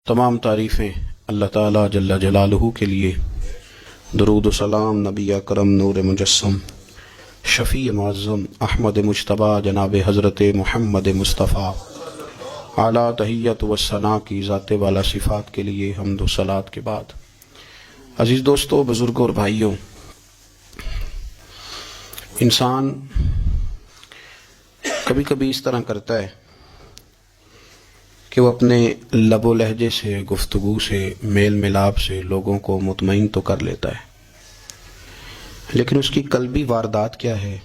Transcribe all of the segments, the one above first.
تمام تعریفیں اللہ تعالیٰ جل جلالہ کے لیے، درود و سلام نبی اکرم نور مجسم شفیع معظم احمد مجتبیٰ جناب حضرت محمد مصطفیٰ اعلیٰ تحیت و ثناء کی ذات والا صفات کے لیے حمد و صلات کے بعد، عزیز دوستو، بزرگوں اور بھائیوں، انسان کبھی کبھی اس طرح کرتا ہے کہ وہ اپنے لب و لہجے سے، گفتگو سے، میل ملاپ سے لوگوں کو مطمئن تو کر لیتا ہے، لیکن اس کی قلبی واردات کیا ہے،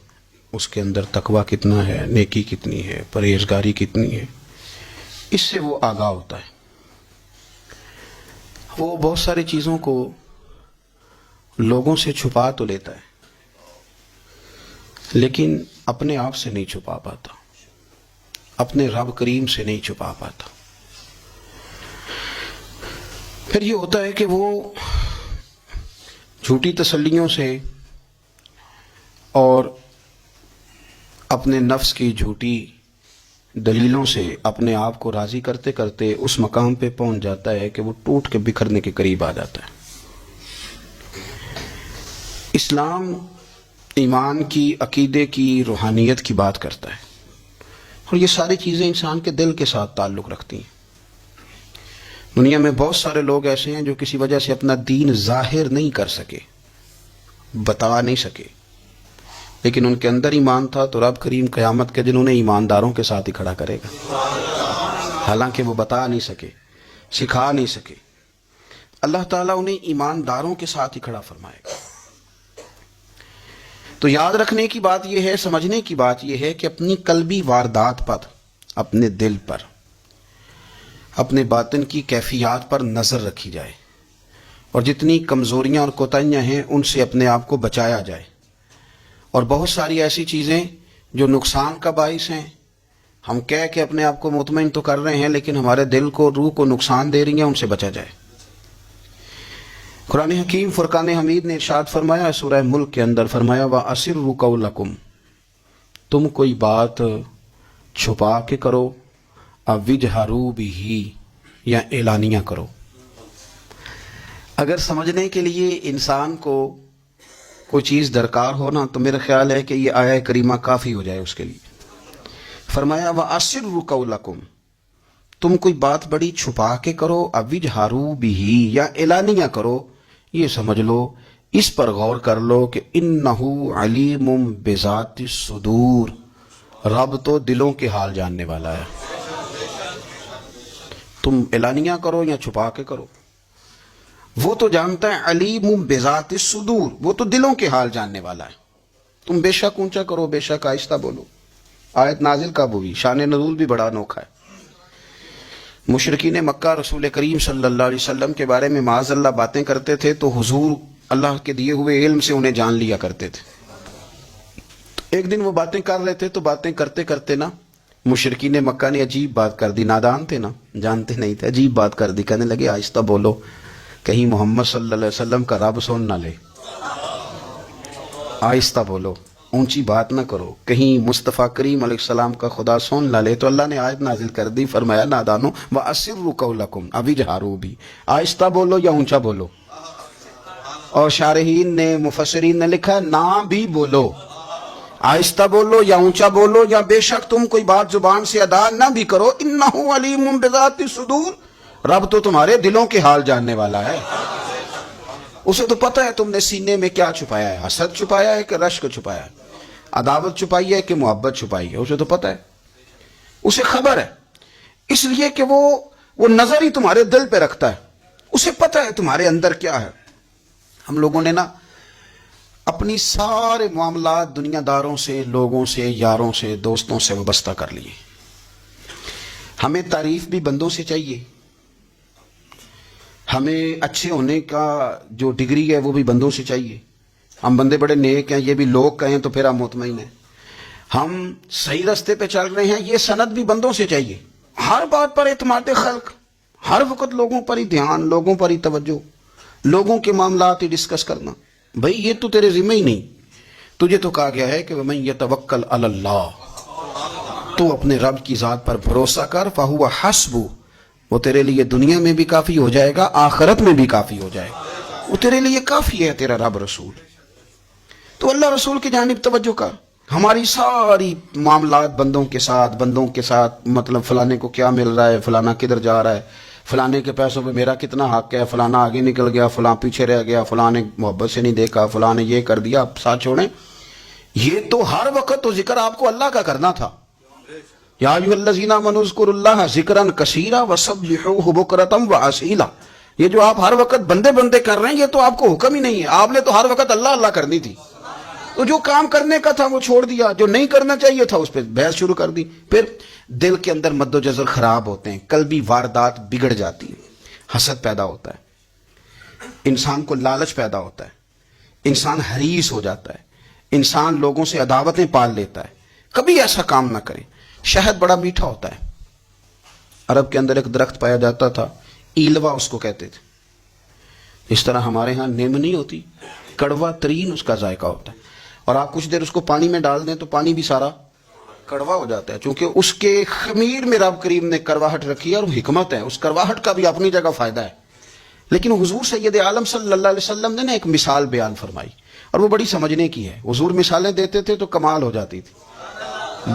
اس کے اندر تقویٰ کتنا ہے، نیکی کتنی ہے، پرہیزگاری کتنی ہے، اس سے وہ آگاہ ہوتا ہے۔ وہ بہت ساری چیزوں کو لوگوں سے چھپا تو لیتا ہے، لیکن اپنے آپ سے نہیں چھپا پاتا، اپنے رب کریم سے نہیں چھپا پاتا۔ پھر یہ ہوتا ہے کہ وہ جھوٹی تسلیوں سے اور اپنے نفس کی جھوٹی دلیلوں سے اپنے آپ کو راضی کرتے کرتے اس مقام پہ پہنچ جاتا ہے کہ وہ ٹوٹ کے بکھرنے کے قریب آ جاتا ہے۔ اسلام ایمان کی، عقیدے کی، روحانیت کی بات کرتا ہے، اور یہ ساری چیزیں انسان کے دل کے ساتھ تعلق رکھتی ہیں۔ دنیا میں بہت سارے لوگ ایسے ہیں جو کسی وجہ سے اپنا دین ظاہر نہیں کر سکے، بتا نہیں سکے، لیکن ان کے اندر ایمان تھا، تو رب کریم قیامت کے دن انہیں ایمانداروں کے ساتھ ہی کھڑا کرے گا، حالانکہ وہ بتا نہیں سکے، سکھا نہیں سکے۔ اللہ تعالیٰ انہیں ایمانداروں کے ساتھ ہی کھڑا فرمائے گا۔ تو یاد رکھنے کی بات یہ ہے، سمجھنے کی بات یہ ہے کہ اپنی قلبی واردات پر، اپنے دل پر، اپنے باطن کی کیفیات پر نظر رکھی جائے، اور جتنی کمزوریاں اور کوتاہیاں ہیں ان سے اپنے آپ کو بچایا جائے۔ اور بہت ساری ایسی چیزیں جو نقصان کا باعث ہیں، ہم کہہ کے اپنے آپ کو مطمئن تو کر رہے ہیں، لیکن ہمارے دل کو، روح کو نقصان دے رہی ہیں، ان سے بچا جائے۔ قرآن حکیم فرقان حمید نے ارشاد فرمایا، سورہ ملک کے اندر فرمایا، وَأَسِرُّوا قَوْلَكُمْ، تم کوئی بات چھپا کے کرو، وَاجْهَرُوا بِهِ، یا اعلانیہ کرو۔ اگر سمجھنے کے لیے انسان کو کوئی چیز درکار ہونا تو میرا خیال ہے کہ یہ آیہ کریمہ کافی ہو جائے اس کے لیے۔ فرمایا وَأَسِرُّوا قَوْلَكُمْ، تم کوئی بات بڑی چھپا کے کرو، وَاجْهَرُوا بِهِ، یا اعلانیہ کرو۔ یہ سمجھ لو، اس پر غور کر لو کہ انَّهُ عَلِيمٌ بِذَاتِ الصُّدُورِ، رب تو دلوں کے حال جاننے والا ہے۔ تم اعلانیہ کرو یا چھپا کے کرو، وہ تو جانتا ہے، علیم بذات الصدور، وہ تو دلوں کے حال جاننے والا ہے۔ تم بے شک اونچا کرو، بے شک آہستہ بولو۔ آیت نازل کب ہوئی؟ شان نزول بھی بڑا انوکھا ہے۔ مشرکین مکہ رسول کریم صلی اللہ علیہ وسلم کے بارے میں معاذ اللہ باتیں کرتے تھے تو حضور اللہ کے دیے ہوئے علم سے انہیں جان لیا کرتے تھے۔ ایک دن وہ باتیں کر رہے تھے تو باتیں کرتے کرتے نا مشرکین مکہ نے عجیب بات کر دی، نادان تھے نا، جانتے نہیں تھے، عجیب بات کر دی، کہنے لگے آہستہ بولو، کہیں محمد صلی اللہ علیہ وسلم کا رب سن نہ لے، آہستہ بولو، اونچی بات نہ کرو، کہیں مصطفیٰ کریم علیہ السلام کا خدا سن نہ لے۔ تو اللہ نے آیت نازل کر دی، فرمایا نادانو وَأَسِرُّوا قَوْلَكُمْ، وَاجْهَرُوا بِهِ، آہستہ بولو یا اونچا بولو۔ اور شارحین نے، مفسرین نے لکھا نہ بھی بولو، آہستہ بولو یا اونچا بولو، یا بے شک تم کوئی بات زبان سے ادا نہ بھی کرو، انہو علیم بذات الصدور، رب تو تمہارے دلوں کے حال جاننے والا ہے۔ اسے تو پتہ ہے تم نے سینے میں کیا چھپایا ہے، حسد چھپایا ہے کہ رشک چھپایا ہے، عداوت چھپائی ہے کہ محبت چھپائی ہے، اسے تو پتہ ہے، اسے خبر ہے، اس لیے کہ وہ نظر ہی تمہارے دل پہ رکھتا ہے، اسے پتہ ہے تمہارے اندر کیا ہے۔ ہم لوگوں نے نا اپنی سارے معاملات دنیا داروں سے، لوگوں سے، یاروں سے، دوستوں سے وابستہ کر لیے۔ ہمیں تعریف بھی بندوں سے چاہیے، ہمیں اچھے ہونے کا جو ڈگری ہے وہ بھی بندوں سے چاہیے، ہم بندے بڑے نیک ہیں، یہ بھی لوگ کہیں تو پھر ہم مطمئن ہیں، ہم صحیح راستے پہ چل رہے ہیں، یہ سند بھی بندوں سے چاہیے۔ ہر بات پر اعتماد خلق، ہر وقت لوگوں پر ہی دھیان، لوگوں پر ہی توجہ، لوگوں کے معاملات ہی ڈسکس کرنا، بھئی یہ تو تیرے ذمہ ہی نہیں، تجھے تو کہا گیا ہے کہ وَمَن يَتَوَكَّلْ عَلَى اللَّهِ، تو اپنے رب کی ذات پر بھروسہ کر، فَهُوَ حَسْبُهُ، وہ تیرے لیے دنیا میں بھی کافی ہو جائے گا, آخرت میں بھی کافی ہو جائے گا. وہ تیرے لیے کافی ہے تیرا رب رسول. تو اللہ رسول کی جانب توجہ کر. ہماری ساری معاملات بندوں کے ساتھ مطلب فلانے کو کیا مل رہا ہے, فلانا کدھر جا رہا ہے, فلانے کے پیسوں پہ میرا کتنا حق ہے, فلانا آگے نکل گیا, فلاں پیچھے رہ گیا, فلاں نے محبت سے نہیں دیکھا, فلاں نے یہ کر دیا. آپ ساتھ چھوڑیں, یہ تو ہر وقت تو ذکر آپ کو اللہ کا کرنا تھا. یا ایھا الذین آمنوا اذکروا اللہ ذکرا کثیرا وسبحوہ بکرۃ واسیلا. یہ جو آپ ہر وقت بندے کر رہے ہیں, یہ تو آپ کو حکم ہی نہیں ہے. آپ نے تو ہر وقت اللہ اللہ کرنی تھی. تو جو کام کرنے کا تھا وہ چھوڑ دیا, جو نہیں کرنا چاہیے تھا اس پہ بحث شروع کر دی. پھر دل کے اندر مد و جزر خراب ہوتے ہیں, قلبی واردات بگڑ جاتی ہیں, حسد پیدا ہوتا ہے, انسان کو لالچ پیدا ہوتا ہے, انسان حریص ہو جاتا ہے, انسان لوگوں سے عداوتیں پال لیتا ہے. کبھی ایسا کام نہ کریں. شہد بڑا میٹھا ہوتا ہے. عرب کے اندر ایک درخت پایا جاتا تھا, ایلوا اس کو کہتے تھے. اس طرح ہمارے ہاں نیم نہیں ہوتی, کڑوا ترین اس کا ذائقہ ہوتا ہے. اور آپ کچھ دیر اس کو پانی میں ڈال دیں تو پانی بھی سارا کڑوا ہو جاتا ہے, چونکہ اس کے خمیر میں رب کریم نے کرواہٹ رکھی ہے, اور وہ حکمت ہے. اس کرواہٹ کا بھی اپنی جگہ فائدہ ہے. لیکن حضور سید عالم صلی اللہ علیہ وسلم نے نا ایک مثال بیان فرمائی, اور وہ بڑی سمجھنے کی ہے. حضور مثالیں دیتے تھے تو کمال ہو جاتی تھی.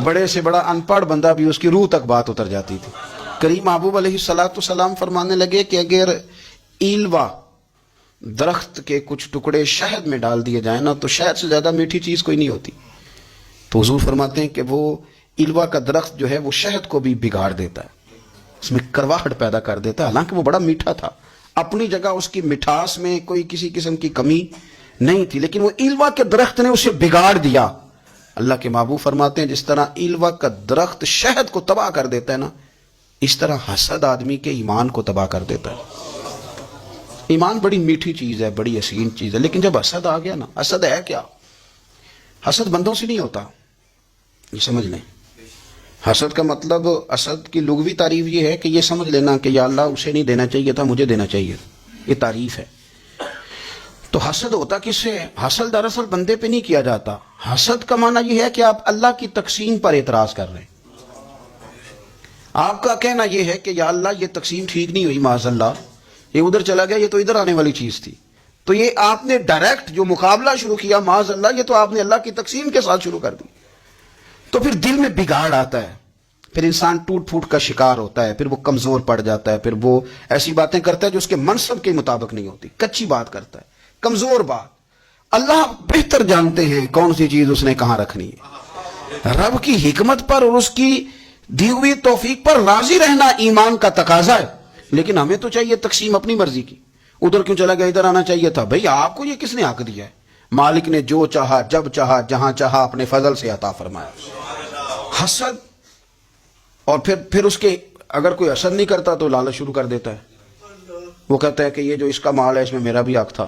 بڑے سے بڑا ان پڑھ بندہ بھی اس کی روح تک بات اتر جاتی تھی. کریم محبوب علیہ السلام فرمانے لگے کہ اگر ایلوا درخت کے کچھ ٹکڑے شہد میں ڈال دیے جائیں نا, تو شہد سے زیادہ میٹھی چیز کوئی نہیں ہوتی. تو حضور فرماتے ہیں کہ وہ ایلوا کا درخت جو ہے وہ شہد کو بھی بگاڑ دیتا ہے, اس میں کرواہٹ پیدا کر دیتا ہے. حالانکہ وہ بڑا میٹھا تھا, اپنی جگہ اس کی مٹھاس میں کوئی کسی قسم کی کمی نہیں تھی, لیکن وہ ایلوا کے درخت نے اسے بگاڑ دیا. اللہ کے محبوب فرماتے ہیں جس طرح ایلوا کا درخت شہد کو تباہ کر دیتا ہے نا, اس طرح حسد آدمی کے ایمان کو تباہ کر دیتا ہے. ایمان بڑی میٹھی چیز ہے, بڑی حسین چیز ہے, لیکن جب حسد آ گیا نا, حسد ہے کیا؟ حسد بندوں سے نہیں ہوتا, یہ سمجھ لیں. حسد کا مطلب, حسد کی لغوی تعریف یہ ہے کہ یہ سمجھ لینا کہ یا اللہ اسے نہیں دینا چاہیے تھا, مجھے دینا چاہیے, یہ تعریف ہے. تو حسد ہوتا کس سے؟ حسد دراصل بندے پہ نہیں کیا جاتا. حسد کا معنی یہ ہے کہ آپ اللہ کی تقسیم پر اعتراض کر رہے ہیں. آپ کا کہنا یہ ہے کہ یا اللہ یہ تقسیم ٹھیک نہیں ہوئی, معاذ اللہ یہ ادھر چلا گیا, یہ تو ادھر آنے والی چیز تھی. تو یہ آپ نے ڈائریکٹ جو مقابلہ شروع کیا, معاذ اللہ یہ تو آپ نے اللہ کی تقسیم کے ساتھ شروع کر دی. تو پھر دل میں بگاڑ آتا ہے, پھر انسان ٹوٹ پھوٹ کا شکار ہوتا ہے, پھر وہ کمزور پڑ جاتا ہے, پھر وہ ایسی باتیں کرتا ہے جو اس کے منصب کے مطابق نہیں ہوتی, کچی بات کرتا ہے, کمزور بات. اللہ بہتر جانتے ہیں کون سی چیز اس نے کہاں رکھنی ہے. رب کی حکمت پر اور اس کی دی ہوئی توفیق پر راضی رہنا ایمان کا تقاضا ہے. لیکن ہمیں تو چاہیے تقسیم اپنی مرضی کی. ادھر کیوں چلا گیا, ادھر آنا چاہیے تھا. بھئی آپ کو یہ کس نے حق دیا ہے؟ مالک نے جو چاہا, جب چاہا, جہاں چاہا اپنے فضل سے عطا فرمایا. حسد, اور پھر اس کے اگر کوئی حسد نہیں کرتا تو لالچ شروع کر دیتا ہے. وہ کہتا ہے کہ یہ جو اس کا مال ہے اس میں میرا بھی حق تھا,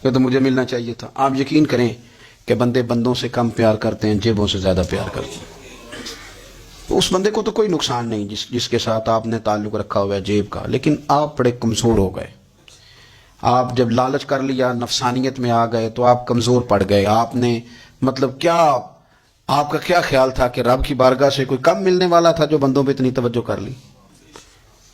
یہ تو مجھے ملنا چاہیے تھا. آپ یقین کریں کہ بندے بندوں سے کم پیار کرتے ہیں, جیبوں سے زیادہ پیار کرتے ہیں. تو اس بندے کو تو کوئی نقصان نہیں جس کے ساتھ آپ نے تعلق رکھا ہوا ہے جیب کا, لیکن آپ بڑے کمزور ہو گئے. آپ جب لالچ کر لیا, نفسانیت میں آ گئے تو آپ کمزور پڑ گئے. آپ نے مطلب کیا, آپ کا کیا خیال تھا کہ رب کی بارگاہ سے کوئی کم ملنے والا تھا جو بندوں پہ اتنی توجہ کر لی؟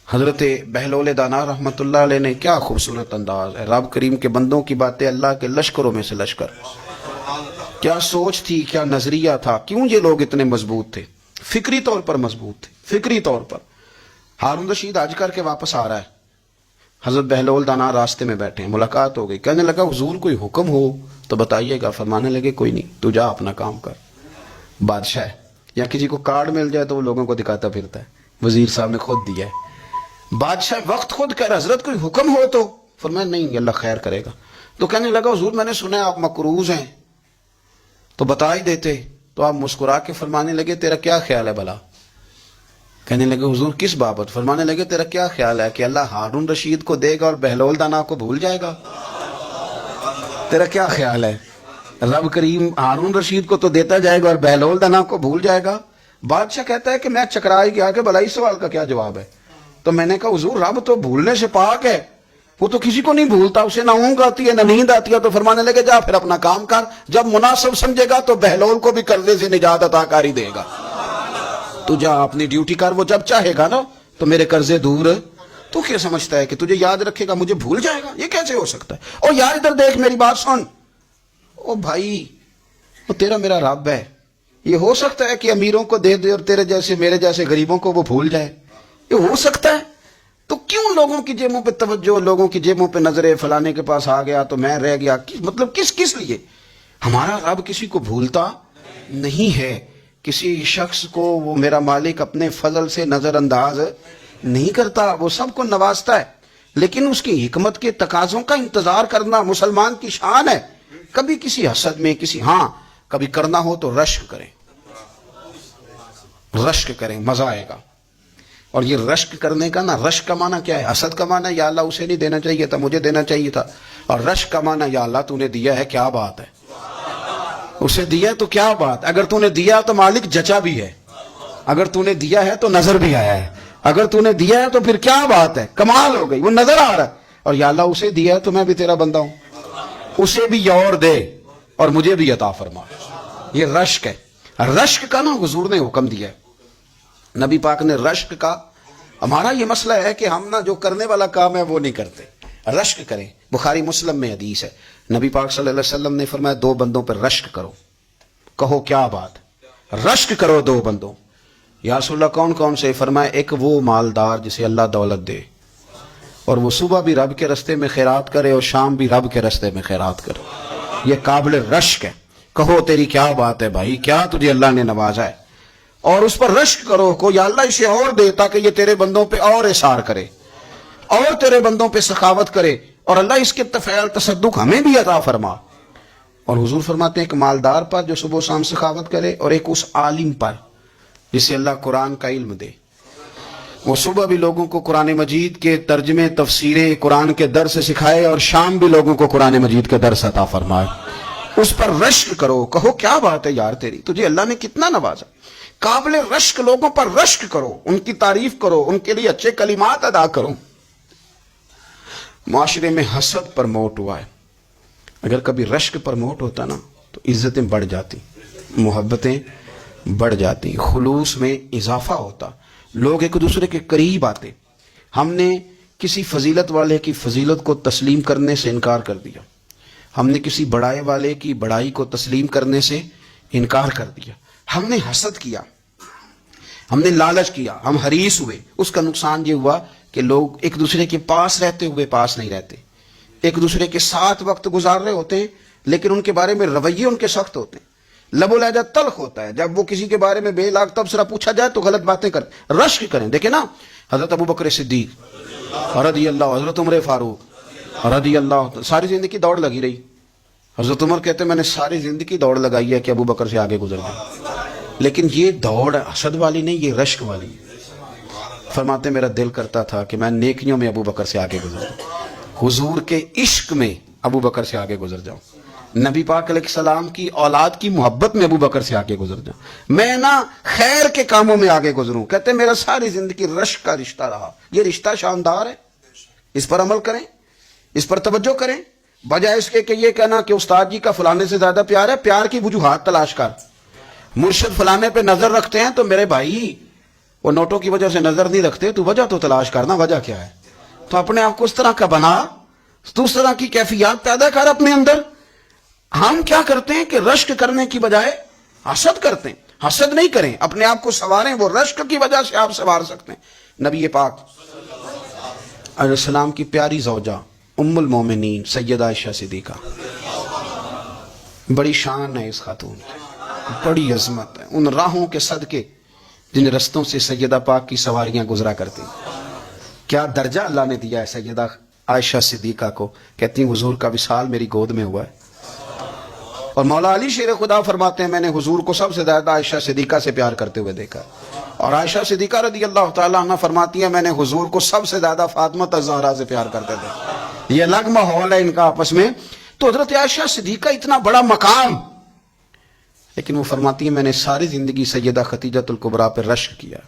حضرت بہلول دانا رحمت اللہ علیہ نے کیا خوبصورت انداز ہے. رب کریم کے بندوں کی باتیں اللہ کے لشکروں میں سے لشکر. کیا سوچ تھی, کیا نظریہ تھا, کیوں یہ لوگ اتنے مضبوط تھے, فکری طور پر مضبوط تھے, فکری طور پر. ہارون رشید حج کر کے واپس آ رہا ہے, حضرت بہلول دانا راستے میں بیٹھے ہیں, ملاقات ہو گئی. کہنے لگا حضور کوئی حکم ہو تو بتائیے گا. فرمانے لگے کوئی نہیں, تو جا اپنا کام کر. بادشاہ ہے, یا کسی کو کارڈ مل جائے تو وہ لوگوں کو دکھاتا پھرتا ہے, وزیر صاحب نے خود دیا ہے. بادشاہ وقت خود کہہ رہا, حضرت کوئی حکم ہو تو. فرمایا نہیں, اللہ خیر کرے گا. تو کہنے لگا حضور میں نے سنا ہے آپ مقروض ہیں, تو بتا ہی دیتے. تو آپ مسکرا کے فرمانے لگے تیرا کیا خیال ہے بھلا؟ کہنے لگے حضور کس بابت؟ فرمانے لگے تیرا کیا خیال ہے کہ اللہ ہارون رشید کو دے گا اور بہلول دانا کو بھول جائے گا؟ تیرا کیا خیال ہے؟ رب کریم ہارون رشید کو تو دیتا جائے گا اور بہلول دانا کو بھول جائے گا؟ بادشاہ کہتا ہے کہ میں چکرائی گیا کہ بھلا اس سوال کا کیا جواب ہے. تو میں نے کہا حضور رب تو بھولنے سے پاک ہے, وہ تو کسی کو نہیں بھولتا, اسے نہ اونگ آتی ہے نہ نیند آتی ہے. تو فرمانے لگے جا پھر اپنا کام کر, جب مناسب سمجھے گا تو بہلول کو بھی قرضے سے نجات عطا کاری دے گا. تو جا اپنی ڈیوٹی کر, وہ جب چاہے گا نا تو میرے قرضے دور. تو کیا سمجھتا ہے کہ تجھے یاد رکھے گا مجھے بھول جائے گا؟ یہ کیسے ہو سکتا ہے؟ او یار ادھر دیکھ میری بات سن. او بھائی وہ تیرا میرا رب ہے. یہ ہو سکتا ہے کہ امیروں کو دے دے اور تیرے جیسے میرے جیسے غریبوں کو وہ بھول جائے؟ یہ ہو سکتا ہے؟ تو کیوں لوگوں کی جیبوں پہ توجہ, لوگوں کی جیبوں پہ نظریں, فلانے کے پاس آ گیا تو میں رہ گیا. مطلب کس لیے؟ ہمارا رب کسی کو بھولتا نہیں ہے. کسی شخص کو وہ میرا مالک اپنے فضل سے نظر انداز نہیں کرتا, وہ سب کو نوازتا ہے. لیکن اس کی حکمت کے تقاضوں کا انتظار کرنا مسلمان کی شان ہے. کبھی کسی حسد میں کبھی کرنا ہو تو رشک کریں, مزہ آئے گا. اور یہ رشک کرنے کا رشک کا معنی کیا ہے؟ حسد کا معنی یا اللہ اسے نہیں دینا چاہیے تھا, مجھے دینا چاہیے تھا. اور رشک کا معنی یا اللہ تو نے دیا ہے, کیا بات ہے, اسے دیا تو کیا بات. اگر تو نے دیا تو مالک جچا بھی ہے, اگر تو نے دیا ہے تو نظر بھی آیا ہے, اگر تو نے دیا ہے تو پھر کیا بات ہے, کمال ہو گئی, وہ نظر آ رہا ہے. اور یا اللہ اسے دیا ہے تو میں بھی تیرا بندہ ہوں, اسے بھی اور دے اور مجھے بھی عطا فرما. یہ رشک ہے. رشک کا حضور نے حکم دیا ہے, نبی پاک نے رشک کا. ہمارا یہ مسئلہ ہے کہ ہم جو کرنے والا کام ہے وہ نہیں کرتے, رشک کریں. بخاری مسلم میں حدیث ہے, نبی پاک صلی اللہ علیہ وسلم نے فرمایا 2 بندوں پر رشک کرو. کہو کیا بات, رشک کرو 2 بندوں. یا رسول اللہ کون کون سے؟ فرمایا ایک وہ مالدار جسے اللہ دولت دے اور وہ صبح بھی رب کے رستے میں خیرات کرے اور شام بھی رب کے رستے میں خیرات کرے. یہ قابل رشک ہے. کہو تیری کیا بات ہے بھائی, کیا تجھے اللہ نے نوازا ہے, اور اس پر رشک کرو کو یا اللہ اسے اور دے تاکہ یہ تیرے بندوں پہ اور اثار کرے اور تیرے بندوں پہ سخاوت کرے, اور اللہ اس کے تفعیل تصدق ہمیں بھی عطا فرما. اور حضور فرماتے ہیں ایک مالدار پر جو صبح و شام سخاوت کرے, اور ایک اس عالم پر جسے اللہ قرآن کا علم دے, وہ صبح بھی لوگوں کو قرآن مجید کے ترجمے تفسیریں قرآن کے درس سکھائے اور شام بھی لوگوں کو قرآن مجید کے درس عطا فرمائے. اس پر رشک کرو. کہو کیا بات ہے یار تیری, تجھے اللہ نے کتنا نوازا. قابل رشک لوگوں پر رشک کرو, ان کی تعریف کرو, ان کے لیے اچھے کلمات ادا کرو. معاشرے میں حسد پرموٹ ہوا ہے. اگر کبھی رشک پرموٹ ہوتا تو عزتیں بڑھ جاتی, محبتیں بڑھ جاتی, خلوص میں اضافہ ہوتا, لوگ ایک دوسرے کے قریب آتے. ہم نے کسی فضیلت والے کی فضیلت کو تسلیم کرنے سے انکار کر دیا, ہم نے کسی بڑائی والے کی بڑائی کو تسلیم کرنے سے انکار کر دیا. ہم نے حسد کیا, ہم نے لالچ کیا, ہم حریص ہوئے. اس کا نقصان یہ ہوا کہ لوگ ایک دوسرے کے پاس رہتے ہوئے پاس نہیں رہتے, ایک دوسرے کے ساتھ وقت گزار رہے ہوتے ہیں لیکن ان کے بارے میں رویے ان کے سخت ہوتے ہیں, لب و لہجہ تلخ ہوتا ہے. جب وہ کسی کے بارے میں بے لاگ تبصرہ پوچھا جائے تو غلط باتیں کریں. رشک کریں. دیکھیں نا, حضرت ابو بکر صدیق رضی اللہ, حضرت عمر فاروق رضی اللہ, ساری زندگی دوڑ لگی رہی. حضرت عمر کہتے ہیں میں نے ساری زندگی دوڑ لگائی ہے کہ ابو بکر سے آگے گزر گئے, لیکن یہ دوڑ حسد والی نہیں, یہ رشک والی. فرماتے میرا دل کرتا تھا کہ میں نیکیوں میں ابو بکر سے آگے گزر جاؤں, حضور کے عشق میں ابو بکر سے آگے گزر جاؤں, نبی پاک علیہ السلام کی اولاد کی محبت میں ابو بکر سے آگے گزر جاؤں, میں خیر کے کاموں میں آگے گزروں. کہتے میرا ساری زندگی رشک کا رشتہ رہا. یہ رشتہ شاندار ہے, اس پر عمل کریں, اس پر توجہ کریں, بجائے اس کے کہ یہ کہنا کہ استاد جی کا فلانے سے زیادہ پیار ہے. پیار کی وجوہات تلاش کر. مرشد فلانے پہ نظر رکھتے ہیں تو میرے بھائی وہ نوٹوں کی وجہ سے نظر نہیں رکھتے, تو وجہ تو تلاش کرنا, وجہ کیا ہے. تو اپنے آپ کو اس طرح کا بنا, تو اس طرح کی کیفیات پیدا کر اپنے اندر. ہم کیا کرتے ہیں کہ رشک کرنے کی بجائے حسد کرتے ہیں. حسد نہیں کریں, اپنے آپ کو سنواریں, وہ رشک کی وجہ سے آپ سنوار سکتے ہیں. نبی پاک علیہ السلام کی پیاری زوجہ ام المومنین سیدہ عائشہ صدیقہ, بڑی شان ہے اس خاتون کی, بڑی عظمت ہے ان راہوں کے صدقے جن رستوں سے سیدہ پاک کی سواریاں گزرا کرتی. کیا درجہ اللہ نے دیا ہے سیدہ عائشہ صدیقہ کو. کہتی ہیں حضور کا وصال میری گود میں ہوا ہے. اور مولا علی شیر خدا فرماتے ہیں میں نے حضور کو سب سے زیادہ عائشہ صدیقہ سے پیار کرتے ہوئے دیکھا. اور عائشہ صدیقہ رضی اللہ تعالیٰ عنہ فرماتی ہیں میں نے حضور کو سب سے زیادہ فاطمہ الزہرا سے پیار کرتے تھے. یہ الگ ماحول ہے ان کا آپس میں. تو حضرت عائشہ صدیقہ اتنا بڑا مقام, لیکن وہ فرماتی ہیں میں نے ساری زندگی سیدہ خدیجہ الکبریٰ پہ رشک کیا.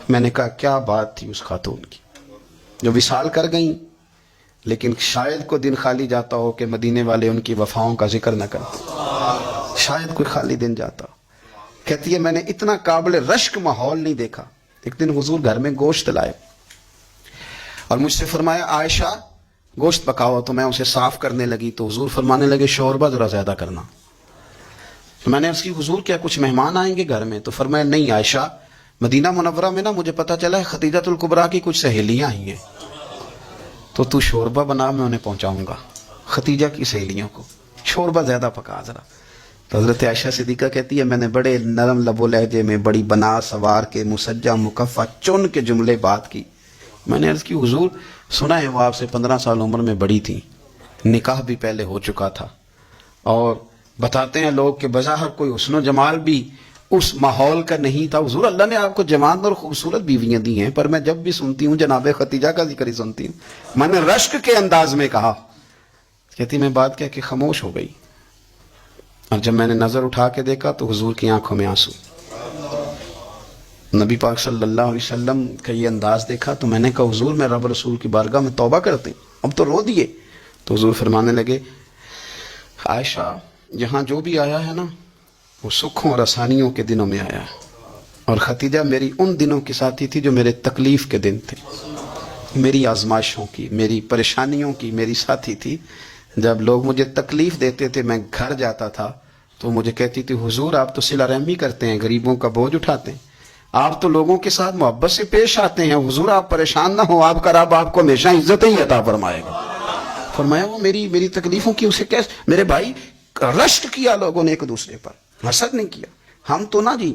میں نے کہا کیا بات تھی اس خاتون کی جو وصال کر گئیں, لیکن شاید کو دن خالی جاتا ہو کہ مدینے والے ان کی وفاؤں کا ذکر نہ کرتے, شاید کوئی خالی دن جاتا. کہتی ہے میں نے اتنا قابل رشک ماحول نہیں دیکھا ایک دن حضور گھر میں گوشت لائے اور مجھ سے فرمایا عائشہ گوشت پکاؤ، تو میں اسے صاف کرنے لگی تو حضور فرمانے لگے شوربہ ذرا زیادہ کرنا. تو میں نے اس کی حضور کیا کچھ مہمان آئیں گے گھر میں؟ تو فرمایا نہیں عائشہ، مدینہ منورہ میں نا مجھے پتا چلا ہے خدیجہ الکبریٰ کی کچھ سہیلیاں آئی ہیں، تو شوربہ بنا، میں انہیں پہنچاؤں گا، خدیجہ کی سہیلیوں کو شوربہ زیادہ پکا ذرا. تو حضرت عائشہ صدیقہ کہتی ہے میں نے بڑے نرم لب و لہجے میں بڑی بنا سوار کے مسجع مکفہ چن کے جملے بات کی. میں نے عرض کی حضور سنا ہے وہ آپ سے 15 سال عمر میں بڑی تھی، نکاح بھی پہلے ہو چکا تھا، اور بتاتے ہیں لوگ کہ بظاہر کوئی حسن و جمال بھی اس ماحول کا نہیں تھا. حضور اللہ نے آپ کو جوان اور خوبصورت بیویاں دی ہیں، پر میں جب بھی سنتی ہوں جناب خدیجہ کا ذکر ہی سنتی ہوں. میں نے رشک کے انداز میں کہا. کہتی میں بات کہہ کے خاموش ہو گئی، اور جب میں نے نظر اٹھا کے دیکھا تو حضور کی آنکھوں میں آنسو. نبی پاک صلی اللہ علیہ وسلم کا یہ انداز دیکھا تو میں نے کہا حضور میں رب رسول کی بارگاہ میں توبہ کرتے ہیں، اب تو رو دیے. تو حضور فرمانے لگے عائشہ یہاں جو بھی آیا ہے نا وہ سکھوں اور آسانیوں کے دنوں میں آیا ہے، اور خدیجہ میری ان دنوں کی ساتھی تھی جو میرے تکلیف کے دن تھے، میری آزمائشوں کی، میری پریشانیوں کی میری ساتھی تھی. جب لوگ مجھے تکلیف دیتے تھے میں گھر جاتا تھا تو مجھے کہتی تھی حضور آپ تو صلہ رحمی کرتے ہیں، غریبوں کا بوجھ اٹھاتے ہیں، آپ تو لوگوں کے ساتھ محبت سے پیش آتے ہیں، حضور آپ پریشان نہ ہو، آپ کا رب آپ کو ہمیشہ عزت ہی عطا فرمائے گا. فرمایا وہ میری تکلیفوں کی اسے کیسے، میرے بھائی رشک کیا لوگوں نے ایک دوسرے پر، حسد نہیں کیا. ہم تو نا جی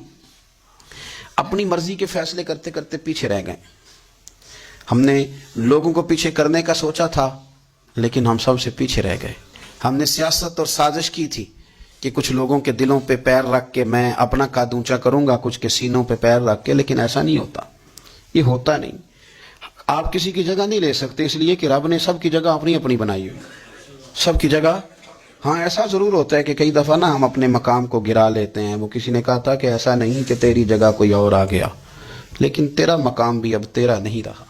اپنی مرضی کے فیصلے کرتے کرتے پیچھے رہ گئے. ہم نے لوگوں کو پیچھے کرنے کا سوچا تھا لیکن ہم سب سے پیچھے رہ گئے. ہم نے سیاست اور سازش کی تھی کہ کچھ لوگوں کے دلوں پہ پیر رکھ کے میں اپنا قد اونچا کروں گا، کچھ کے سینوں پہ پیر رکھ کے، لیکن ایسا نہیں ہوتا، یہ ہوتا نہیں. آپ کسی کی جگہ نہیں لے سکتے اس لیے کہ رب نے سب کی جگہ اپنی اپنی بنائی ہوئی، سب کی جگہ. ہاں ایسا ضرور ہوتا ہے کہ کئی دفعہ نا ہم اپنے مقام کو گرا لیتے ہیں. وہ کسی نے کہا تھا کہ ایسا نہیں کہ تیری جگہ کوئی اور آ گیا، لیکن تیرا مقام بھی اب تیرا نہیں رہا.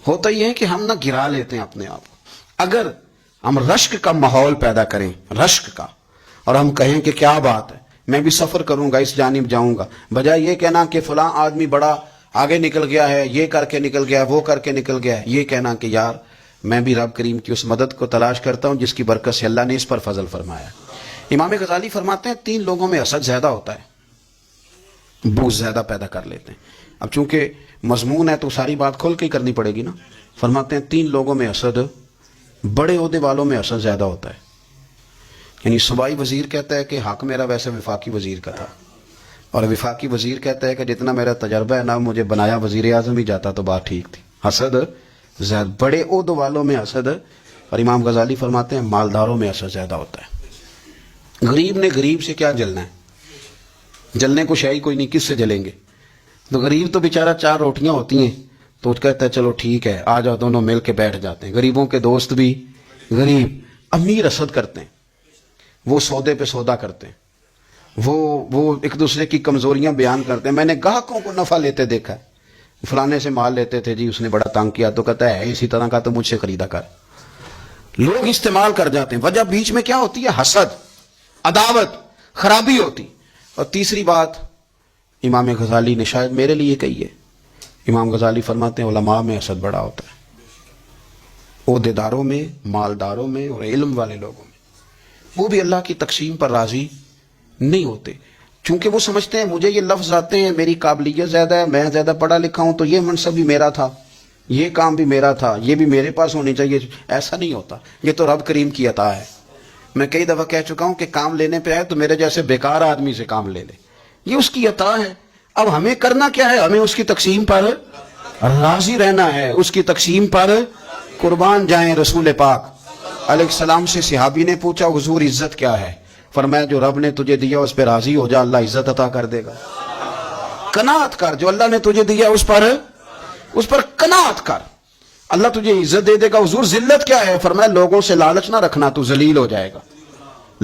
ہوتا یہ ہے کہ ہم نہ گرا لیتے ہیں اپنے آپ کو. اگر ہم رشک کا ماحول پیدا کریں، رشک کا، اور ہم کہیں کہ کیا بات ہے میں بھی سفر کروں گا، اس جانب جاؤں گا، بجائے یہ کہنا کہ فلاں آدمی بڑا آگے نکل گیا ہے، یہ کر کے نکل گیا ہے، وہ کر کے نکل گیا ہے، یہ کہنا کہ یار میں بھی رب کریم کی اس مدد کو تلاش کرتا ہوں جس کی برکت سے اللہ نے اس پر فضل فرمایا. امام غزالی فرماتے ہیں 3 لوگوں میں حسد زیادہ ہوتا ہے، بغض زیادہ پیدا کر لیتے ہیں. اب چونکہ مضمون ہے تو ساری بات کھول کے ہی کرنی پڑے گی نا. فرماتے ہیں 3 لوگوں میں حسد، بڑے عہدے والوں میں حسد زیادہ ہوتا ہے. یعنی صوبائی وزیر کہتا ہے کہ حق میرا ویسے وفاقی وزیر کا تھا، اور وفاقی وزیر کہتا ہے کہ جتنا میرا تجربہ ہے نا مجھے بنایا وزیر اعظم ہی جاتا تو بات ٹھیک تھی. حسد زیادہ، بڑے عہدوں والوں میں حسد. اور امام غزالی فرماتے ہیں مالداروں میں حسد زیادہ ہوتا ہے. غریب نے غریب سے کیا جلنا ہے، جلنے کو شے کوئی نہیں، کس سے جلیں گے. تو غریب تو بیچارہ 4 روٹیاں ہوتی ہیں تو کہتا ہے چلو ٹھیک ہے آ جاؤ، دونوں مل کے بیٹھ جاتے ہیں. غریبوں کے دوست بھی غریب. امیر حسد کرتے ہیں، وہ سودے پہ سودا کرتے ہیں، وہ ایک دوسرے کی کمزوریاں بیان کرتے ہیں. میں نے گاہکوں کو نفع لیتے دیکھا ہے، فلانے سے مال لیتے تھے جی اس نے بڑا تنگ کیا تو کہتا ہے اسی طرح کا تو مجھ سے خریدا کر. لوگ استعمال کر جاتے ہیں. وجہ بیچ میں کیا ہوتی ہے؟ حسد، عداوت، خرابی ہوتی. اور تیسری بات امام غزالی نے شاید میرے لیے کہی ہے. امام غزالی فرماتے ہیں علماء میں حسد بڑا ہوتا ہے، عہدیداروں میں، مالداروں میں اور علم والے لوگوں میں. وہ بھی اللہ کی تقسیم پر راضی نہیں ہوتے، چونکہ وہ سمجھتے ہیں مجھے یہ لفظ آتے ہیں، میری قابلیت زیادہ ہے، میں زیادہ پڑھا لکھا ہوں تو یہ منصب بھی میرا تھا، یہ کام بھی میرا تھا، یہ بھی میرے پاس ہونی چاہیے. ایسا نہیں ہوتا، یہ تو رب کریم کی عطا ہے. میں کئی دفعہ کہہ چکا ہوں کہ کام لینے پہ آئے تو میرے جیسے بیکار آدمی سے کام لے لے، یہ اس کی عطا ہے. اب ہمیں کرنا کیا ہے؟ ہمیں اس کی تقسیم پر راضی رہنا ہے، اس کی تقسیم پر قربان جائیں. رسول پاک علیہ السلام سے صحابی نے پوچھا حضور عزت کیا ہے؟ فرمایا جو رب نے تجھے دیا اس پہ راضی ہو جا، اللہ عزت عطا کر دے گا. قناعت کر، جو اللہ نے تجھے دیا اس پر قناعت کر، اللہ تجھے عزت دے دے گا. حضور ذلت کیا ہے؟ فرمایا لوگوں سے لالچ نہ رکھنا، تو ذلیل ہو جائے گا.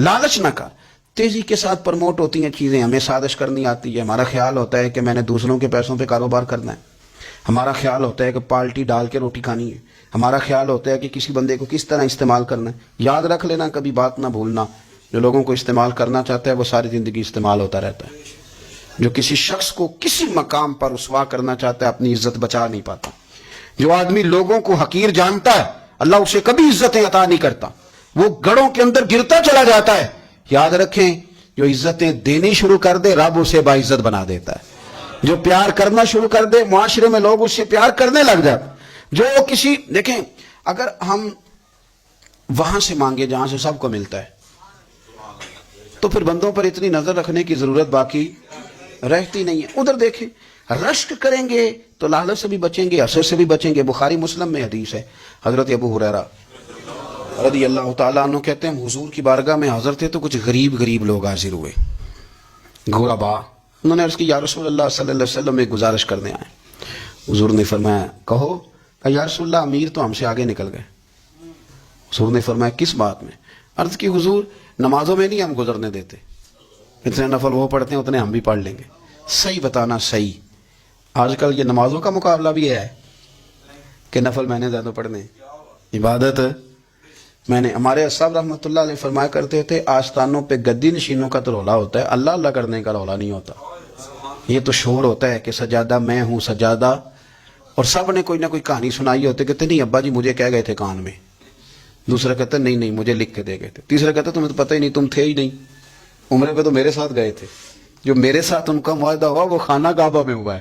لالچ نہ کر. تیزی کے ساتھ پروموٹ ہوتی ہیں چیزیں، ہمیں سازش کرنی آتی ہے. ہمارا خیال ہوتا ہے کہ میں نے دوسروں کے پیسوں پہ کاروبار کرنا ہے، ہمارا خیال ہوتا ہے کہ پالٹی ڈال کے روٹی کھانی ہے، ہمارا خیال ہوتا ہے کہ کسی بندے کو کس طرح استعمال کرنا ہے. یاد رکھ لینا، کبھی بات نہ بھولنا، جو لوگوں کو استعمال کرنا چاہتا ہے وہ ساری زندگی استعمال ہوتا رہتا ہے. جو کسی شخص کو کسی مقام پر رسوا کرنا چاہتا ہے اپنی عزت بچا نہیں پاتا. جو آدمی لوگوں کو حقیر جانتا ہے اللہ اسے کبھی عزتیں عطا نہیں کرتا, وہ گڑھوں کے اندر گرتا چلا جاتا ہے. یاد رکھیں جو عزتیں دینی شروع کر دے رب اسے باعزت بنا دیتا ہے. جو پیار کرنا شروع کر دے معاشرے میں لوگ اس سے پیار کرنے لگ جاتے. جو کسی دیکھیں اگر ہم وہاں سے مانگے جہاں سے سب کو ملتا ہے تو پھر بندوں پر اتنی نظر رکھنے کی ضرورت باقی رہتی نہیں ہے. ادھر دیکھیں رشک کریں گے تو لالچ سے بھی بچیں گے, حسد سے بھی بچیں گے. بخاری مسلم میں حدیث ہے, حضرت ابو ہریرہ رضی اللہ تعالیٰ عنہ کہتے ہیں حضور کی بارگاہ میں حاضر تھے تو کچھ غریب لوگ حاضر ہوئے, غربا. انہوں نے عرض کی یا رسول اللہ صلی اللہ علیہ وسلم ایک گزارش کرنے آئے. حضور نے فرمایا کہو. کہا یا رسول اللہ امیر تو ہم سے آگے نکل گئے. حضور نے فرمایا کس بات میں؟ عرض کی حضور نمازوں میں نہیں ہم گزرنے دیتے, اتنے نفل وہ پڑھتے ہیں اتنے ہم بھی پڑھ لیں گے. صحیح بتانا صحیح. آج کل یہ نمازوں کا مقابلہ بھی ہے کہ نفل میں نے زیادہ پڑھنے, عبادت میں نے. ہمارے صاحب رحمۃ اللہ علیہ فرمایا کرتے تھے آستانوں پہ گدی نشینوں کا تو رولا ہوتا ہے, اللہ اللہ کرنے کا رولا نہیں ہوتا. یہ تو شور ہوتا ہے کہ سجادہ میں ہوں سجادہ, اور سب نے کوئی نہ کوئی کہانی سنائی ہوتی. کہتے نہیں ابا جی مجھے کہہ گئے تھے کان میں. دوسرا کہتا نہیں مجھے لکھ کے دے گئے تھے. تیسرا کہتا تمہیں تو پتہ ہی نہیں, تم تھے ہی نہیں, عمرے پہ تو میرے ساتھ گئے تھے. جو میرے ساتھ ان کا معاہدہ ہوا وہ خانہ کعبہ میں ہوا ہے,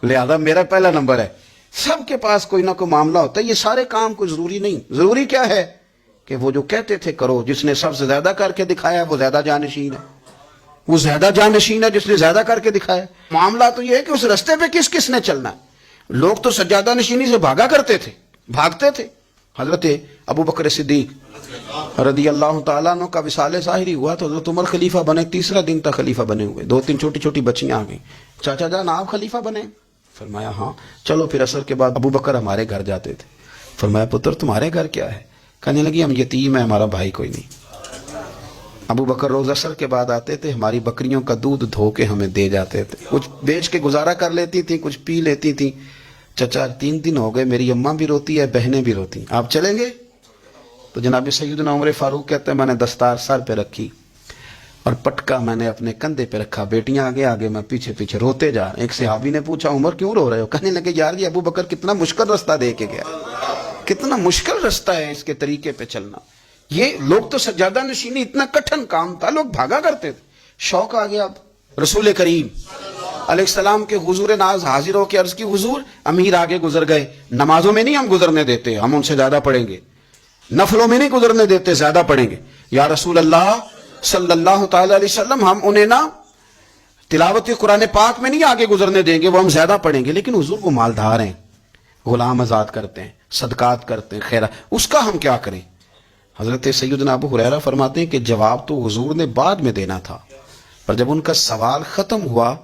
لہذا میرا پہلا نمبر ہے. سب کے پاس کوئی نہ کوئی معاملہ ہوتا ہے. یہ سارے کام کوئی ضروری نہیں. ضروری کیا ہے کہ وہ جو کہتے تھے کرو, جس نے سب سے زیادہ کر کے دکھایا وہ زیادہ جانشین ہے. وہ زیادہ جانشین ہے جس نے زیادہ کر کے دکھایا. معاملہ تو یہ ہے کہ اس رستے پہ کس کس نے چلنا ہے. لوگ تو سجادہ نشینی سے بھاگا کرتے تھے, بھاگتے تھے. حضرت ابو بکر صدیق رضی اللہ تعالیٰ عنہ کا وصال ظاہری ہوا تو حضرت عمر خلیفہ بنے. تیسرا دن تک خلیفہ بنے ہوئے. 2-3 چھوٹی چھوٹی بچیاں آ گئیں. چاچا جان آپ خلیفہ بنے؟ فرمایا ہاں. چلو پھر عصر کے بعد ابو بکر ہمارے گھر جاتے تھے. فرمایا پتر تمہارے گھر کیا ہے؟ کہنے لگی ہم یتیم ہیں, ہمارا بھائی کوئی نہیں. ابو بکر روز عصر کے بعد آتے تھے, ہماری بکریوں کا دودھ دھو کے ہمیں دے جاتے تھے. کچھ بیچ کے گزارا کر لیتی تھی, کچھ پی لیتی تھی. چچا 3 دن ہو گئے, میری اماں بھی روتی ہے, بہنیں بھی روتی, آپ چلیں گے؟ تو جناب سیدنا عمر فاروق کہتے ہیں میں نے دستار سر پہ رکھی اور پٹکا میں نے اپنے کندھے پہ رکھا, بیٹیاں آگے آگے میں پیچھے پیچھے روتے جا رہے. ایک صحابی نے پوچھا عمر کیوں رو رہے ہو؟ کہنے لگے یار یہ ابو بکر کتنا مشکل رستہ دے کے گیا, کتنا مشکل رستہ ہے اس کے طریقے پہ چلنا. یہ لوگ تو سجادہ نشینی اتنا کٹھن کام تھا, لوگ بھاگا کرتے تھے. شوق آ گیا. اب رسول کریم علیہ السلام کے حضور ناز حاضر ہو کے عرض کی حضور امیر آگے گزر گئے, نمازوں میں نہیں ہم گزرنے دیتے, ہم ان سے زیادہ پڑھیں گے. نفلوں میں نہیں گزرنے دیتے, زیادہ پڑھیں گے. یا رسول اللہ صلی اللہ تعالی علیہ وسلم ہم انہیں نا تلاوت قرآن پاک میں نہیں آگے گزرنے دیں گے, وہ ہم زیادہ پڑھیں گے. لیکن حضور وہ مالدار ہیں, غلام آزاد کرتے ہیں, صدقات کرتے ہیں, خیرات, اس کا ہم کیا کریں؟ حضرت سیدنا ابو ہریرہ فرماتے ہیں کہ جواب تو حضور نے بعد میں دینا تھا, پر جب ان کا سوال ختم ہوا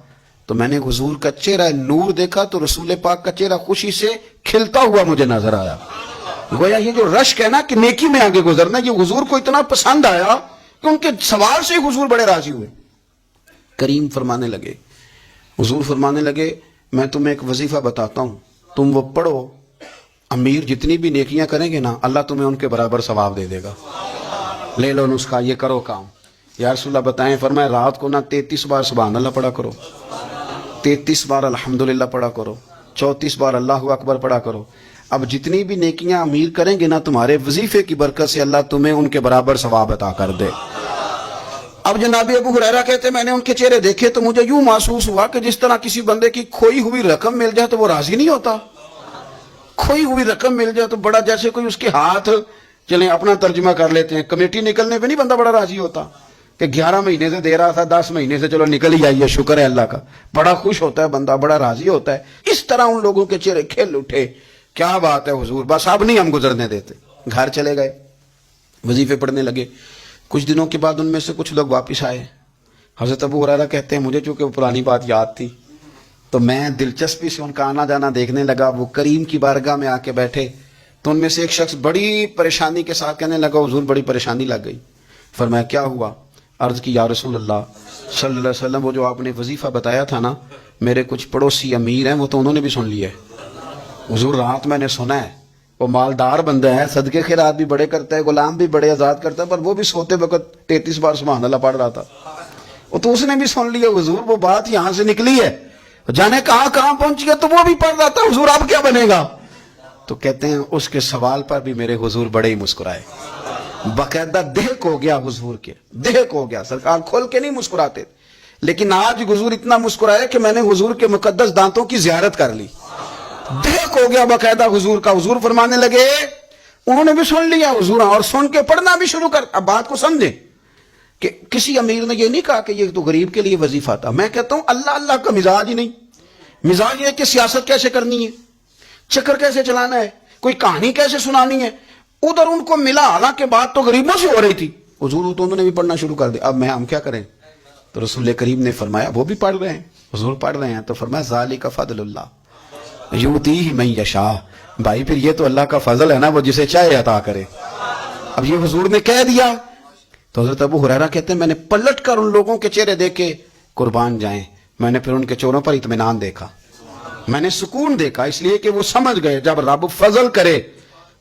تو میں نے حضور کا چہرہ نور دیکھا تو رسول پاک کا چہرہ خوشی سے کھلتا ہوا مجھے نظر آیا. گویا یہ جو رشک ہے نا کہ نیکی میں آگے گزرنا, یہ حضور کو اتنا پسند آیا کہ ان کے سوال سے حضور بڑے راضی ہوئے. کریم فرمانے لگے, حضور فرمانے لگے میں تمہیں ایک وظیفہ بتاتا ہوں, تم وہ پڑھو, امیر جتنی بھی نیکیاں کریں گے نا اللہ تمہیں ان کے برابر ثواب دے دے گا. لے لو نسخہ, یہ کرو کام. یا رسول اللہ بتائیں. فرمایا رات کو نا 33 بار سبحان اللہ پڑھا کرو, 33 بار الحمدللہ پڑھا کرو, 34 بار اللہ اکبر پڑھا کرو. اب جتنی بھی نیکیاں امیر کریں گے نا تمہارے وظیفے کی برکت سے اللہ تمہیں ان کے برابر ثواب عطا کر دے. اب جناب ابو ہریرہ کہتے میں نے ان کے چہرے دیکھے تو مجھے یوں محسوس ہوا کہ جس طرح کسی بندے کی کھوئی ہوئی رقم مل جائے تو وہ راضی نہیں ہوتا. کھوئی ہوئی رقم مل جائے تو بڑا جیسے کوئی اس کے ہاتھ, چلیں اپنا ترجمہ کر لیتے ہیں, کمیٹی نکلنے پہ نہیں بندہ بڑا راضی ہوتا کہ 11 مہینے سے دے رہا تھا, 10 مہینے سے چلو نکل ہی آئیے, شکر ہے اللہ کا. بڑا خوش ہوتا ہے بندہ, بڑا راضی ہوتا ہے. اس طرح ان لوگوں کے چہرے کھل اٹھے. کیا بات ہے حضور, بس اب نہیں ہم گزرنے دیتے. گھر چلے گئے, وظیفے پڑھنے لگے. کچھ دنوں کے بعد ان میں سے کچھ لوگ واپس آئے. حضرت ابو ہریرہ کہتے ہیں مجھے چونکہ وہ پرانی بات یاد تھی تو میں دلچسپی سے ان کا آنا جانا دیکھنے لگا. وہ کریم کی بارگاہ میں آ کے بیٹھے تو ان میں سے ایک شخص بڑی پریشانی کے ساتھ کہنے لگا حضور بڑی پریشانی لگ گئی. فرمایا کیا ہوا؟ عرض کی یا رسول اللہ صلی اللہ علیہ وسلم وہ جو آپ نے وظیفہ بتایا تھا نا, میرے کچھ پڑوسی امیر ہیں وہ تو انہوں نے بھی سن لیا ہے. حضور رات میں نے سنا ہے وہ مالدار بندہ ہے, صدقے خیرات بھی بڑے کرتا ہے, غلام بھی بڑے آزاد کرتا ہے, پر وہ بھی سوتے وقت 33 بار سبحان اللہ پڑھ رہا تھا. تو اس نے بھی سن لیا حضور وہ بات یہاں سے نکلی ہے، جانے کہاں کہاں پہنچ گیا، تو وہ بھی پڑھ رہا تھا حضور اب کیا بنے گا؟ تو کہتے ہیں اس کے سوال پر بھی میرے حضور بڑے ہی مسکرائے، باقاعدہ دہک ہو گیا حضور کے، دہک ہو گیا، سرکار کھول کے نہیں مسکراتے، لیکن آج حضور اتنا مسکرائے کہ میں نے حضور کے مقدس دانتوں کی زیارت کر لی، دہک ہو گیا باقاعدہ حضور کا۔ حضور فرمانے لگے انہوں نے بھی سن لیا حضور، اور سن کے پڑھنا بھی شروع کر۔ اب بات کو سمجھیں کہ کسی امیر نے یہ نہیں کہا کہ یہ تو غریب کے لیے وظیفہ تھا، میں کہتا ہوں اللہ اللہ کا مزاج ہی نہیں، مزاج یہ ہے کہ سیاست کیسے کرنی ہے، چکر کیسے چلانا ہے، کوئی کہانی کیسے سنانی ہے، ادھر ان کو ملا، حالانکہ بات تو غریبوں سے ہو رہی تھی، حضور تو انہوں نے بھی پڑھنا شروع کر دیا۔ اب ہم کیا کریں؟ تو رسول کریم نے فرمایا وہ بھی پڑھ رہے ہیں، حضور پڑھ رہے ہیں، تو فرمایا ذالک فضل اللہ یؤتیہ من یشاء، بھائی پھر یہ تو اللہ کا فضل ہے نا، وہ جسے چاہے عطا کرے۔ اب یہ حضور نے کہہ دیا تو حضرت ابو ہریرہ کہتے ہیں میں نے پلٹ کر ان لوگوں کے چہرے دیکھے، قربان جائیں، میں نے پھر ان کے چہروں پر اطمینان دیکھا، میں نے سکون دیکھا، اس لیے کہ وہ سمجھ گئے جب رب فضل کرے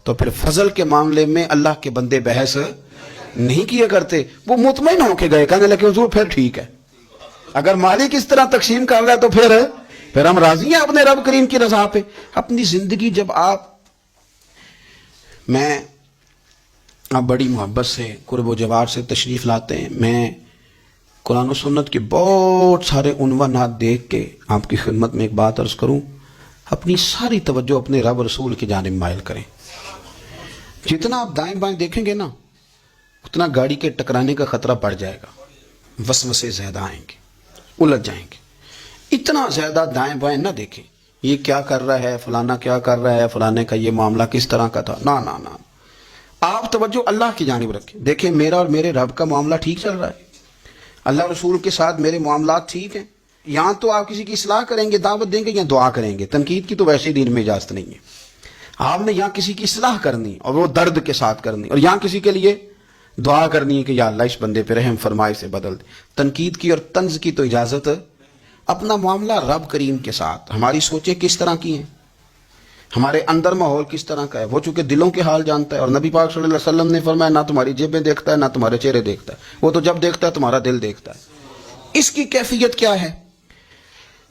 تو پھر فضل کے معاملے میں اللہ کے بندے بحث نہیں کیا کرتے، وہ مطمئن ہو کے گئے، کہنے لگے حضور پھر ٹھیک ہے، اگر مالک اس طرح تقسیم کر رہا ہے تو پھر ہم راضی ہیں اپنے رب کریم کی رضا پہ۔ اپنی زندگی جب آپ بڑی محبت سے قرب و جوار سے تشریف لاتے ہیں، میں قرآن و سنت کے بہت سارے عنوانات دیکھ کے آپ کی خدمت میں ایک بات عرض کروں، اپنی ساری توجہ اپنے رب رسول کی جانب مائل کریں۔ جتنا آپ دائیں بائیں دیکھیں گے نا اتنا گاڑی کے ٹکرانے کا خطرہ بڑھ جائے گا، وسوسے زیادہ آئیں گے، الجھ جائیں گے۔ اتنا زیادہ دائیں بائیں نہ دیکھیں، یہ کیا کر رہا ہے، فلانا کیا کر رہا ہے، فلانے کا یہ معاملہ کس طرح کا تھا، نہ نہ نہ، آپ توجہ اللہ کی جانب رکھیں، دیکھیں میرا اور میرے رب کا معاملہ ٹھیک چل رہا ہے، اللہ رسول کے ساتھ میرے معاملات ٹھیک ہیں۔ یہاں تو آپ کسی کی اصلاح کریں گے، دعوت دیں گے یا دعا کریں گے، تنقید کی تو ویسے دین میں اجازت نہیں ہے۔ آپ نے یہاں کسی کی اصلاح کرنی اور وہ درد کے ساتھ کرنی، اور یہاں کسی کے لیے دعا کرنی ہے کہ یا اللہ اس بندے پہ رحم فرمائے سے بدل دے۔ تنقید کی اور طنز کی تو اجازت، اپنا معاملہ رب کریم کے ساتھ، ہماری سوچیں کس طرح کی ہیں، ہمارے اندر ماحول کس طرح کا ہے، وہ چونکہ دلوں کے حال جانتا ہے، اور نبی پاک صلی اللہ علیہ وسلم نے فرمایا نہ تمہاری جیبیں دیکھتا ہے نہ تمہارے چہرے دیکھتا ہے، وہ تو جب دیکھتا ہے تمہارا دل دیکھتا ہے۔ اس کی کیفیت کیا ہے؟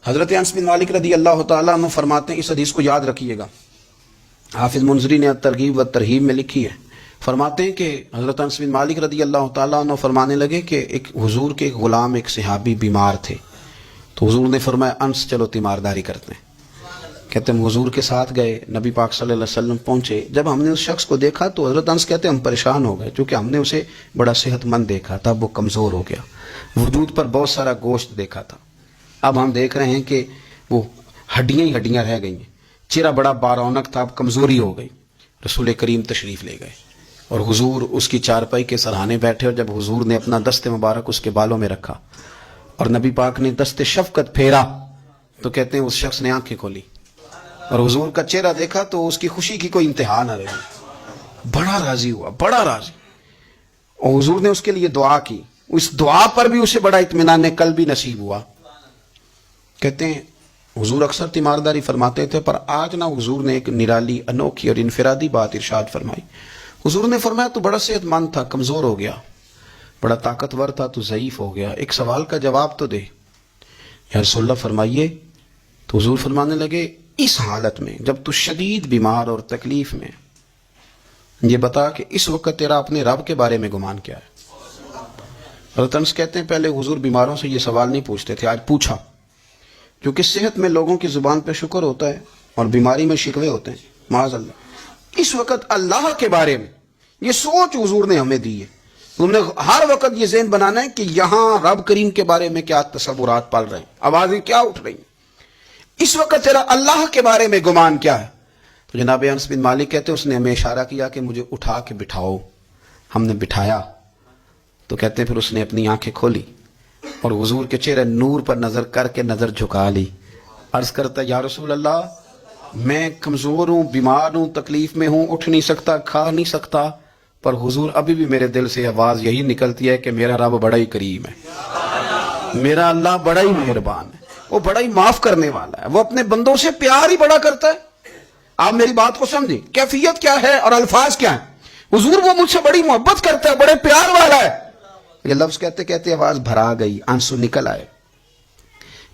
حضرت انس بن مالک رضی اللہ تعالیٰ عنہ فرماتے ہیں، اس حدیث کو یاد رکھیے گا، حافظ منذری نے ترغیب و ترہیب میں لکھی ہے، فرماتے ہیں کہ حضرت انس بن مالک رضی اللہ تعالیٰ عنہ فرمانے لگے کہ ایک حضور کے ایک غلام، ایک صحابی بیمار تھے، تو حضور نے فرمایا انس چلو تیمارداری کرتے ہیں۔ کہتے ہیں حضور کے ساتھ گئے، نبی پاک صلی اللہ علیہ وسلم پہنچے، جب ہم نے اس شخص کو دیکھا تو حضرت انس کہتے ہیں ہم پریشان ہو گئے، چونکہ ہم نے اسے بڑا صحت مند دیکھا تھا، وہ کمزور ہو گیا، وجود پر بہت سارا گوشت دیکھا تھا، اب ہم دیکھ رہے ہیں کہ وہ ہڈیاں ہی ہڈیاں رہ گئی ہیں، چہرہ بڑا بارونق تھا، اب کمزوری ہو گئی۔ رسول کریم تشریف لے گئے اور حضور اس کی چارپائی کے سرہانے بیٹھے، اور جب حضور نے اپنا دست مبارک اس کے بالوں میں رکھا اور نبی پاک نے دست شفقت پھیرا تو کہتے ہیں اس شخص نے آنکھیں کھولی اور حضور کا چہرہ دیکھا تو اس کی خوشی کی کوئی انتہا نہ رہی، بڑا راضی ہوا، بڑا راضی، اور حضور نے اس کے لیے دعا کی، اس دعا پر بھی اسے بڑا اطمینان قلب بھی نصیب ہوا۔ کہتے ہیں حضور اکثر تیمارداری فرماتے تھے، پر آج نہ حضور نے ایک نرالی، انوکھی اور انفرادی بات ارشاد فرمائی۔ حضور نے فرمایا تو بڑا صحت مند تھا، کمزور ہو گیا، بڑا طاقتور تھا تو ضعیف ہو گیا، ایک سوال کا جواب تو دے۔ یا رسول اللہ فرمائیے، تو حضور فرمانے لگے اس حالت میں جب تو شدید بیمار اور تکلیف میں، یہ بتا کہ اس وقت تیرا اپنے رب کے بارے میں گمان کیا ہے؟ حضرت انس کہتے ہیں پہلے حضور بیماروں سے یہ سوال نہیں پوچھتے تھے، آج پوچھا، کیونکہ صحت میں لوگوں کی زبان پہ شکر ہوتا ہے اور بیماری میں شکوے ہوتے ہیں، معاذ اللہ۔ اس وقت اللہ کے بارے میں یہ سوچ حضور نے ہمیں دی ہے، تم نے ہر وقت یہ ذہن بنانا ہے کہ یہاں رب کریم کے بارے میں کیا تصورات پل رہے ہیں، آوازیں کیا اٹھ رہی ہیں، اس وقت تیرا اللہ کے بارے میں گمان کیا ہے؟ تو جناب انس بن مالک کہتے ہیں اس نے ہمیں اشارہ کیا کہ مجھے اٹھا کے بٹھاؤ، ہم نے بٹھایا تو کہتے ہیں پھر اس نے اپنی آنکھیں کھولی اور حضور کے چہرے نور پر نظر کر کے نظر جھکا لی، عرض کرتا یا رسول اللہ میں کمزور ہوں، بیمار ہوں، تکلیف میں ہوں، اٹھ نہیں سکتا، کھا نہیں سکتا، پر حضور ابھی بھی میرے دل سے آواز یہی نکلتی ہے کہ میرا رب بڑا ہی کریم ہے، میرا اللہ بڑا ہی مہربان ہے، وہ بڑا ہی معاف کرنے والا ہے، وہ اپنے بندوں سے پیار ہی بڑا کرتا ہے۔ آپ میری بات کو سمجھیں، کیفیت کیا ہے اور الفاظ کیا ہیں۔ حضور وہ مجھ سے بڑی محبت کرتا ہے، بڑے پیار والا ہے، یہ لفظ کہتے کہتے آواز بھرا گئی، آنسو نکل آئے.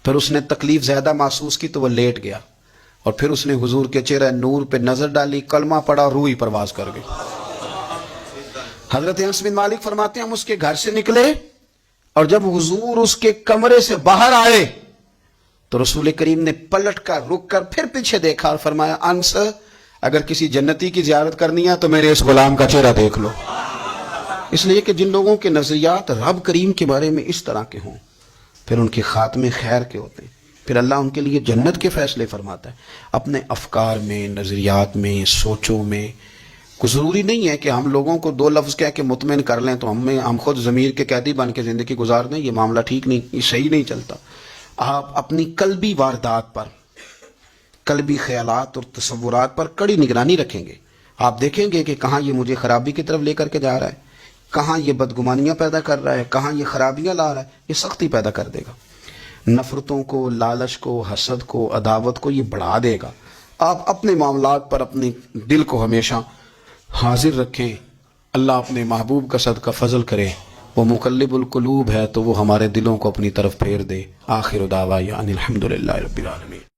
پھر اس نے تکلیف زیادہ محسوس کی تو وہ لیٹ گیا، اور پھر اس نے حضور کے چہرہ نور پہ نظر ڈالی، کلمہ پڑھا، روح ہی پرواز کر گئی. حضرت انس بن مالک فرماتے ہیں ہم اس کے گھر سے نکلے، اور جب حضور اس کے کمرے سے باہر آئے تو رسول کریم نے پلٹ کر رک کر پھر پیچھے دیکھا اور فرمایا انس، اگر کسی جنتی کی زیارت کرنی ہے تو میرے اس غلام کا چہرہ دیکھ لو. اس لیے کہ جن لوگوں کے نظریات رب کریم کے بارے میں اس طرح کے ہوں، پھر ان کے خاتمے خیر کے ہوتے ہیں، پھر اللہ ان کے لیے جنت کے فیصلے فرماتا ہے. اپنے افکار میں، نظریات میں، سوچوں میں کوئی ضروری نہیں ہے کہ ہم لوگوں کو 2 لفظ کہہ کے مطمئن کر لیں تو ہم خود ضمیر کے قیدی بن کے زندگی گزار دیں. یہ معاملہ ٹھیک نہیں، یہ صحیح نہیں چلتا. آپ اپنی قلبی واردات پر، قلبی خیالات اور تصورات پر کڑی نگرانی رکھیں گے. آپ دیکھیں گے کہ کہاں یہ مجھے خرابی کی طرف لے کر کے جا رہا ہے، کہاں یہ بدگمانیاں پیدا کر رہا ہے، کہاں یہ خرابیاں لا رہا ہے. یہ سختی پیدا کر دے گا، نفرتوں کو، لالچ کو، حسد کو، عداوت کو یہ بڑھا دے گا. آپ اپنے معاملات پر اپنے دل کو ہمیشہ حاضر رکھیں. اللہ اپنے محبوب کا صدقہ فضل کرے، وہ مقلب القلوب ہے تو وہ ہمارے دلوں کو اپنی طرف پھیر دے. آخر دعوانا ان الحمدللہ رب العالمین.